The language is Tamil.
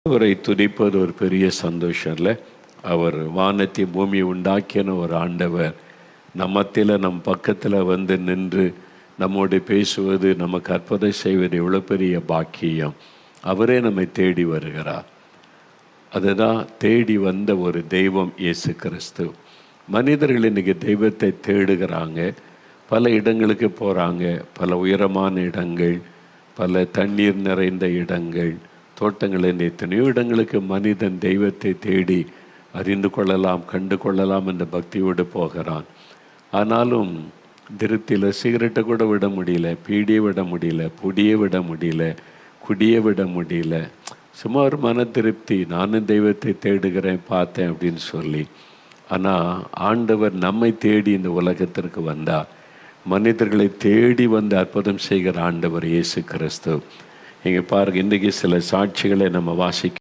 அவரை துதிப்பது ஒரு பெரிய சந்தோஷம் இல்லை. அவர் வானத்தை பூமி உண்டாக்கின ஒரு ஆண்டவர் நம்மத்தில் நம் பக்கத்தில் வந்து நின்று நம்மோடு பேசுவது, நமக்கு அற்புதம் செய்வது எவ்வளோ பெரிய பாக்கியம். அவரே நம்மை தேடி வருகிறார். அதுதான் தேடி வந்த ஒரு தெய்வம் இயேசு கிறிஸ்து. மனிதர்கள் இன்றைக்கி தெய்வத்தை தேடுகிறாங்க. பல இடங்களுக்கு போகிறாங்க. பல உயரமான இடங்கள், பல தண்ணீர் நிறைந்த இடங்கள், தோட்டங்களின் எத்தனையோ இடங்களுக்கு மனிதன் தெய்வத்தை தேடி அறிந்து கொள்ளலாம், கண்டு கொள்ளலாம் என்ற பக்தியோடு போகிறான். ஆனாலும் திருப்தியில் சிகரெட்டை கூட விட முடியல, பீடியை விட முடியல, புடியை விட முடியல, குடியை விட முடியல. சும்மா ஒரு மன திருப்தி, நானும் தெய்வத்தை தேடுகிறேன், பார்த்தேன் அப்படின்னு சொல்லி. ஆனால் ஆண்டவர் நம்மை தேடி இந்த உலகத்திற்கு வந்தார். மனிதர்களை தேடி வந்து அற்புதம் செய்கிற ஆண்டவர் இயேசு கிறிஸ்து. இங்கே பாருங்கள், இன்றைக்கி சில சாட்சிகளை நம்ம வாசிக்க